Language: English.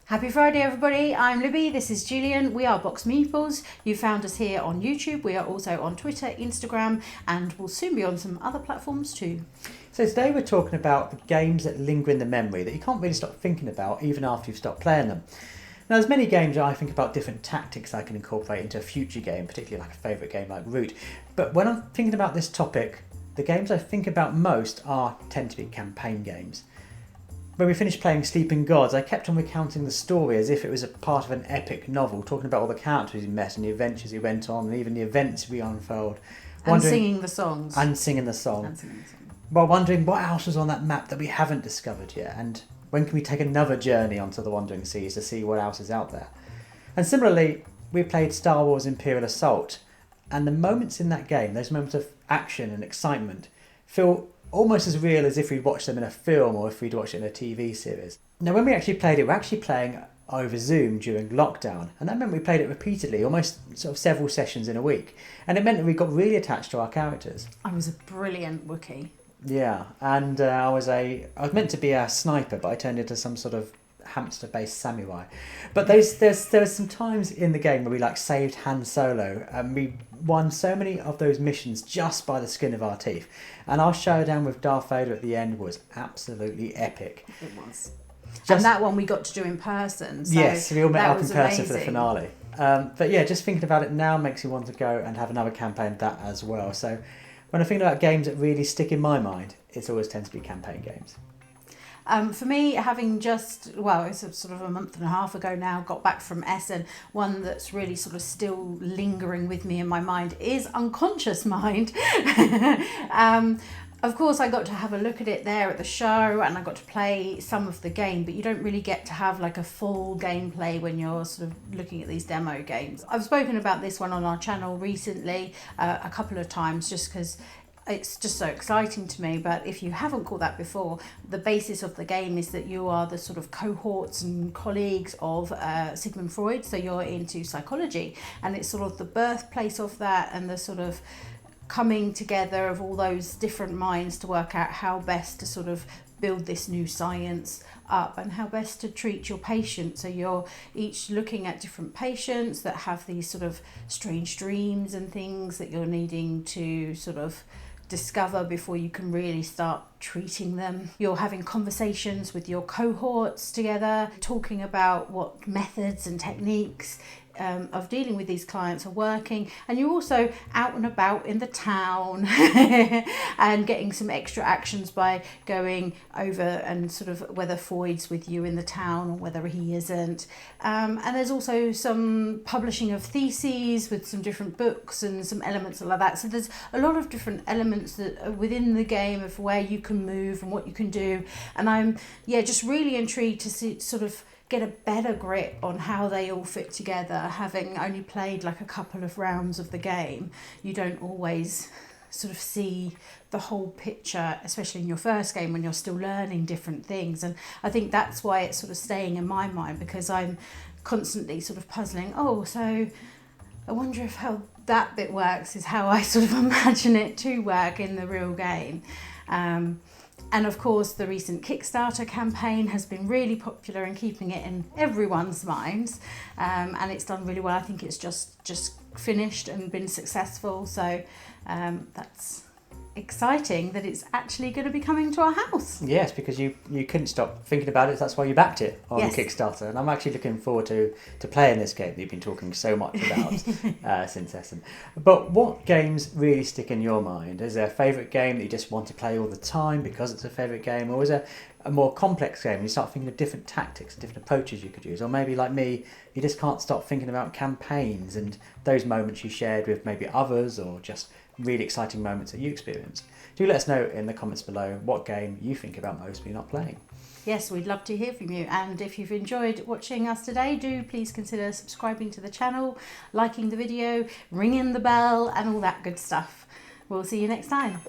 Happy Friday everybody, I'm Libby, this is Julian, we are BoxedMeeples. You found us here on YouTube, we are also on Twitter, Instagram, and we'll soon be on some other platforms too. So today we're talking about the games that linger in the memory that you can't really stop thinking about even after you've stopped playing them. Now there's many games that I think about different tactics I can incorporate into a future game, particularly like a favourite game like Root. But when I'm thinking about this topic, the games I think about most tend to be campaign games. When we finished playing Sleeping Gods, I kept on recounting the story as if it was a part of an epic novel, talking about all the characters he met and the adventures he went on and even the events we unfold. And singing the songs. And singing the song. While wondering what else was on that map that we haven't discovered yet, and when can we take another journey onto the Wandering Seas to see what else is out there. And similarly, we played Star Wars Imperial Assault, and the moments in that game, those moments of action and excitement, feel almost as real as if we'd watched them in a film or if we'd watched it in a TV series. Now when we actually played it, we're actually playing over Zoom during lockdown, and that meant we played it repeatedly, almost sort of several sessions in a week, and it meant that we got really attached to our characters. I was a brilliant Wookiee. Yeah, and I was meant to be a sniper, but I turned into some sort of hamster-based samurai. But there's some times in the game where we saved Han Solo, and we won so many of those missions just by the skin of our teeth. And our showdown with Darth Vader at the end was absolutely epic. It was. And that one we got to do in person. So yes, we all met up in person amazing. For the finale. But yeah, just thinking about it now makes me want to go and have another campaign of that as well. So when I think about games that really stick in my mind, it always tends to be campaign games. For me, having it's sort of a month and a half ago now, got back from Essen, one that's really sort of still lingering with me in my mind is Unconscious Mind. Of course, I got to have a look at it there at the show and I got to play some of the game, but you don't really get to have a full gameplay when you're sort of looking at these demo games. I've spoken about this one on our channel recently a couple of times just because it's just so exciting to me. But if you haven't caught that before, the basis of the game is that you are the sort of cohorts and colleagues of Sigmund Freud, so you're into psychology, and it's sort of the birthplace of that and the sort of coming together of all those different minds to work out how best to sort of build this new science up and how best to treat your patient. So you're each looking at different patients that have these sort of strange dreams and things that you're needing to sort of discover before you can really start treating them. You're having conversations with your cohorts together, talking about what methods and techniques of dealing with these clients are working, and you're also out and about in the town and getting some extra actions by going over and sort of whether Freud's with you in the town or whether he isn't. And there's also some publishing of theses with some different books and some elements like that. So there's a lot of different elements that are within the game of where you can move and what you can do. And I'm just really intrigued to see sort of get a better grip on how they all fit together. Having only played a couple of rounds of the game, you don't always sort of see the whole picture, especially in your first game when you're still learning different things. And I think that's why it's sort of staying in my mind, because I'm constantly sort of puzzling, so I wonder if how that bit works is how I sort of imagine it to work in the real game. And of course, the recent Kickstarter campaign has been really popular in keeping it in everyone's minds, and it's done really well. I think it's just finished and been successful, so that's exciting that it's actually going to be coming to our house. Yes, because you couldn't stop thinking about it, so that's why you backed it on Kickstarter, and I'm actually looking forward to playing this game that you've been talking so much about since Essen. But what games really stick in your mind? Is there a favourite game that you just want to play all the time because it's a favourite game, or is there a more complex game and you start thinking of different tactics, different approaches you could use? Or maybe like me, you just can't stop thinking about campaigns and those moments you shared with maybe others, or just really exciting moments that you experienced. Do let us know in the comments below what game you think about most when you're not playing. Yes, we'd love to hear from you, and if you've enjoyed watching us today, do please consider subscribing to the channel, liking the video, ringing the bell and all that good stuff. We'll see you next time.